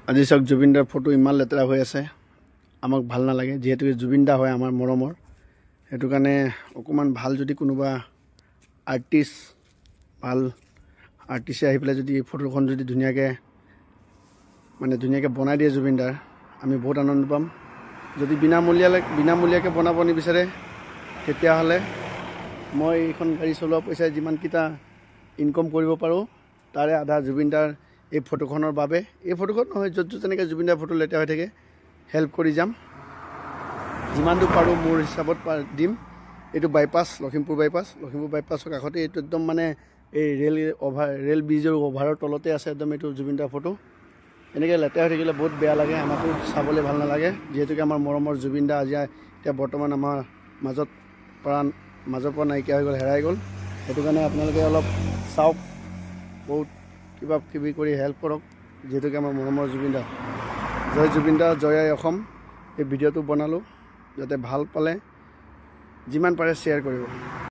আজি চাওক জুবিনদাৰ ফটো ইমান লেতেৰা হৈ আছে, আমাক ভাল নালাগে। যিহেতু জুবিনদা হয় আমাৰ মৰমৰ, সেইটো কাৰণে অকণমান ভাল যদি কোনোবা আৰ্টিষ্ট ভাল আৰ্টিষ্টে আহি পেলাই যদি ফটোখন যদি ধুনীয়াকৈ বনাই দিয়ে জুবিনদাৰ, আমি বহুত আনন্দ পাম। যদি বিনামূলীয়াকৈ বনাব নিবিচাৰে তেতিয়াহ'লে মই এইখন গাড়ী চলোৱা পইচাই যিমানকেইটা ইনকম কৰিব পাৰোঁ তাৰে আধা জুবিনদাৰ এই ফটোখনৰ বাবে, এই ফটোখন নহয় য'ত তেনেকৈ জুবিনদাৰ ফটো লেতেৰা হৈ থাকে হেল্প কৰি যাম। যিমান দূৰ পাৰোঁ মোৰ হিচাপত দিম। এইটো বাইপাছ, লখিমপুৰ বাইপাছৰ কাষতে এইটো একদম এই ৰেল ব্ৰিজৰ অভাৰৰ তলতে আছে একদম এইটো জুবিনদাৰ ফটো। এনেকৈ লেতেৰা হৈ থাকিলে বহুত বেয়া লাগে, আমাকো চাবলৈ ভাল নালাগে। যিহেতুকে আমাৰ মৰমৰ জুবিনদা আজি এতিয়া বৰ্তমান আমাৰ মাজৰ পৰা নাইকিয়া হৈ গ'ল, হেৰাই গ'ল। সেইটো কাৰণে আপোনালোকে অলপ চাওক, বহুত কিবি কৰি হেল্প কৰক। যিহেতুকে আমাৰ মৰমৰ জুবিনদা, জয় জুবিনদা, জয় আই অসম। এই ভিডিঅ'টো বনালোঁ যাতে ভাল পালে যিমান পাৰে শ্বেয়াৰ কৰিব।